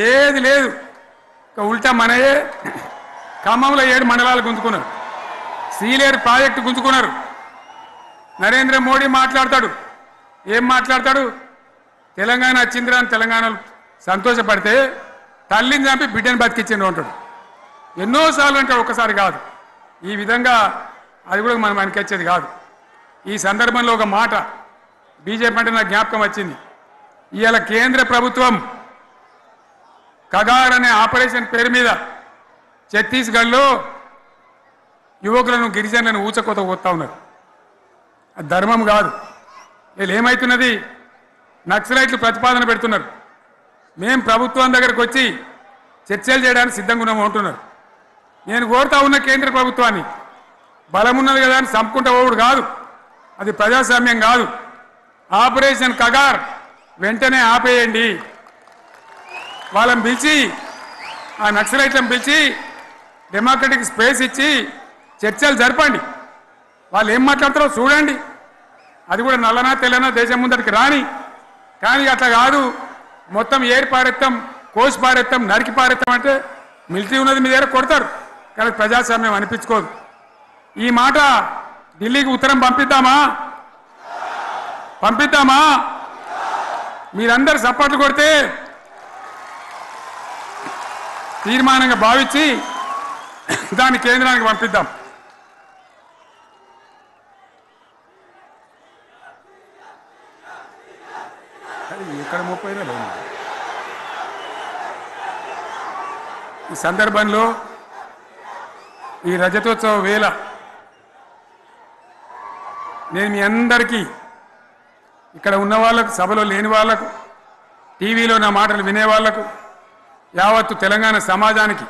ఏది లేదు. ఉల్టా మనయే ఖమ్మంలో 7 మండలాలు గుంజుకున్నారు. సీలేరు ప్రాజెక్టు గుంజుకున్నారు. నరేంద్ర మోడీ మాట్లాడతాడు. ఏం మాట్లాడతాడు? తెలంగాణ వచ్చిందిరా అని తెలంగాణలో సంతోషపడితే తల్లిని చంపి బిడ్డను బతికించిండు అంటాడు. ఎన్నోసార్లు అంటాడు, ఒక్కసారి కాదు. ఈ విధంగా అది కూడా మనం అనిపించేది కాదు. ఈ సందర్భంలో ఒక మాట బీజేపీ అంటే నాకు జ్ఞాపకం వచ్చింది. ఇవాళ కేంద్ర ప్రభుత్వం కగార్ అనే ఆపరేషన్ పేరు మీద ఛత్తీస్గఢ్లో యువకులను గిరిజనులను ఊచకోత పోతా ఉన్నారు. అది ధర్మం కాదు. వీళ్ళు ఏమవుతున్నది? నక్సలైట్లు ప్రతిపాదన పెడుతున్నారు. మేము ప్రభుత్వం దగ్గరకు వచ్చి చర్చలు చేయడానికి సిద్ధంగా ఉన్నాము అంటున్నారు. నేను కోరుతా ఉన్న కేంద్ర ప్రభుత్వాన్ని, బలం ఉన్నది కదా అని చంపుకుంటా పోవుడు కాదు, అది ప్రజాస్వామ్యం కాదు. ఆపరేషన్ కగార్ వెంటనే ఆపేయండి. వాళ్ళని పిలిచి, ఆ నక్సలైట్లను పిలిచి డెమోక్రటిక్ స్పేస్ ఇచ్చి చర్చలు జరపండి. వాళ్ళు ఏం మాట్లాడతారో చూడండి. అది కూడా నల్లనా తెల్లనా దేశం ముందరికి రాని. కానీ అట్లా కాదు, మొత్తం ఏరి పారెత్తాం, కోసి పారెత్తాం, నరికి పారెత్తాం అంటే మిలిటరీ ఉన్నది మీ దగ్గర కొడతారు. కానీ ప్రజాస్వామ్యం అనిపించుకోదు. ఈ మాట ఢిల్లీకి ఉత్తరం పంపిద్దామా? పంపిద్దామా? మీరందరూ సపోర్ట్లు కొడితే తీర్మానంగా భావించి దాన్ని కేంద్రానికి పంపిద్దాం. ఇక్కడ 30 లేదు. ఈ సందర్భంలో ఈ రజతోత్సవ వేళ నేను మీ అందరికీ, ఇక్కడ ఉన్న వాళ్ళకు, సభలో లేని వాళ్లకు, టీవీలో నా మాటలు వినే వాళ్లకు, యావత్తు తెలంగాణ సమాజానికి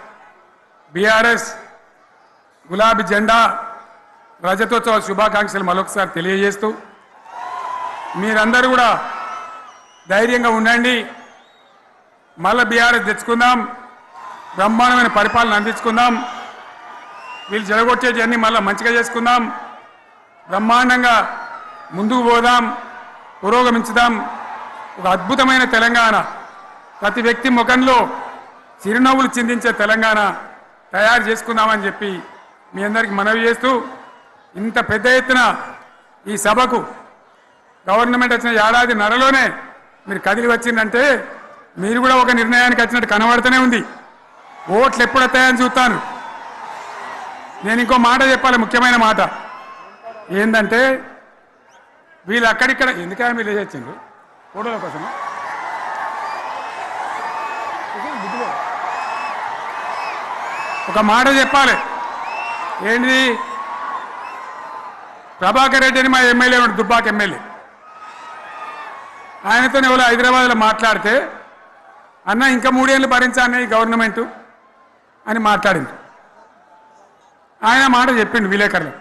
బీఆర్ఎస్ గులాబీ జెండా రజతోత్సవ శుభాకాంక్షలు మరొకసారి తెలియజేస్తూ, మీరందరూ కూడా ధైర్యంగా ఉండండి. మళ్ళీ బీఆర్ఎస్ తెచ్చుకుందాం, బ్రహ్మాండమైన పరిపాలన అందించుకుందాం. వీళ్ళు జరగొట్టేవన్నీ మళ్ళీ మంచిగా చేసుకుందాం, బ్రహ్మాండంగా ముందుకు పోదాం, పురోగమించుదాం. ఒక అద్భుతమైన తెలంగాణ, ప్రతి వ్యక్తి ముఖంలో చిరునవ్వులు చిందించే తెలంగాణ తయారు చేసుకుందామని చెప్పి మీ అందరికీ మనవి చేస్తూ, ఇంత పెద్ద ఎత్తున ఈ సభకు గవర్నమెంట్ వచ్చిన ఏడాది నరలోనే మీరు కదిలి వచ్చిందంటే మీరు కూడా ఒక నిర్ణయానికి వచ్చినట్టు కనబడుతూనే ఉంది. ఓట్లు ఎప్పుడు వస్తాయని చూస్తాను. నేను ఇంకో మాట చెప్పాలి, ముఖ్యమైన మాట ఏంటంటే, వీళ్ళు అక్కడిక్కడ ఎందుకని మీరు లేచిండ్రు ఫోటోల కోసం? ఒక మాట చెప్పాలి. ఏంటి? ప్రభాకర్ రెడ్డి అని మా ఎమ్మెల్యే ఉన్నాడు, దుబ్బాక ఎమ్మెల్యే. ఆయనతో ఎవరో హైదరాబాద్లో మాట్లాడితే, అన్న ఇంకా 3 ఏళ్ళు భరించానే ఈ గవర్నమెంటు అని మాట్లాడింది. ఆయన మాట చెప్పిండు విలేకరులు.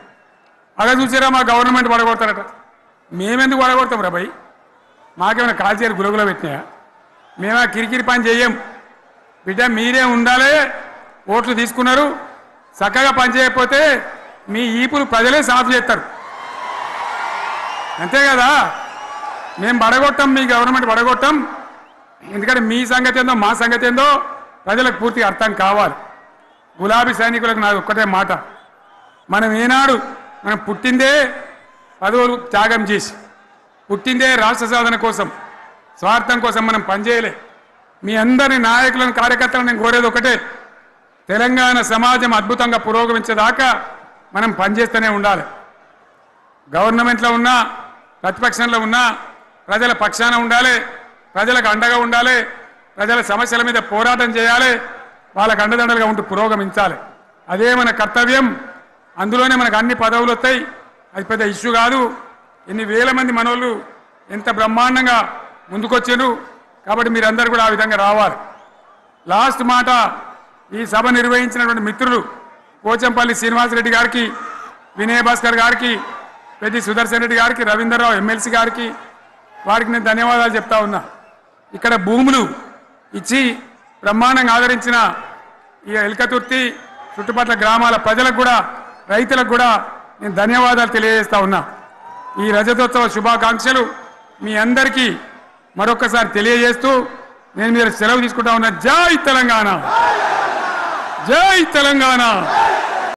అలా చూసారా మా గవర్నమెంట్ పడగొడతారట. మేమెందుకు పడగొడతాం రా భయ్? మాకేమైనా కాల్చేరు గులగులో పెట్టినాయా? మేమా కిరికిరి పని చెయ్యం. బిడ్డ మీరే ఉండాలి. ఓట్లు తీసుకున్నారు, చక్కగా పని చేయకపోతే మీ ఈపులు ప్రజలే సాఫ్ చేస్తారు. అంతే కదా? మేము పడగొట్టాం, మీ గవర్నమెంట్ పడగొట్టాం. ఎందుకంటే మీ సంగతి ఏందో మా సంగతి ఏందో ప్రజలకు పూర్తిగా అర్థం కావాలి. గులాబీ సైనికులకు నాది ఒక్కటే మాట, మనం ఏనాడు మనం పుట్టిందే పదవులు త్యాగం చేసి, పుట్టిందే రాష్ట్ర సాధన కోసం, స్వార్థం కోసం మనం పనిచేయలే. మీ అందరి నాయకులను, కార్యకర్తలను నేను కోరేది ఒకటే, తెలంగాణ సమాజం అద్భుతంగా పురోగమించేదాకా మనం పనిచేస్తూనే ఉండాలి. గవర్నమెంట్లో ఉన్నా, ప్రతిపక్షంలో ఉన్నా ప్రజల పక్షాన ఉండాలి, ప్రజలకు అండగా ఉండాలి, ప్రజల సమస్యల మీద పోరాటం చేయాలి, వాళ్ళకు అండదండలుగా ఉంటూ పురోగమించాలి. అదే మన కర్తవ్యం. అందులోనే మనకు అన్ని పదవులు వస్తాయి. అది పెద్ద ఇష్యూ కాదు. ఎన్ని వేల మంది మనోళ్ళు ఎంత బ్రహ్మాండంగా ముందుకొచ్చారు. కాబట్టి మీరందరూ కూడా ఆ విధంగా రావాలి. లాస్ట్ మాట, ఈ సభ నిర్వహించినటువంటి మిత్రులు పోచంపల్లి శ్రీనివాసరెడ్డి గారికి, వినయ్ భాస్కర్ గారికి, పెద్ది సుదర్శన్ రెడ్డి గారికి, రవీంద్రరావు ఎమ్మెల్సీ గారికి, వారికి నేను ధన్యవాదాలు చెప్తా ఉన్నా. ఇక్కడ భూములు ఇచ్చి బ్రహ్మాండంగా ఆదరించిన ఈ ఎల్కతుర్తి చుట్టుపక్కల గ్రామాల ప్రజలకు కూడా, రైతులకు కూడా నేను ధన్యవాదాలు తెలియజేస్తా ఉన్నా. ఈ రజతోత్సవ శుభాకాంక్షలు మీ అందరికీ మరొకసారి తెలియజేస్తూ, నేను మీరు సెలవు తీసుకుంటా ఉన్నా. జై తెలంగాణ, జై తెలంగాణ.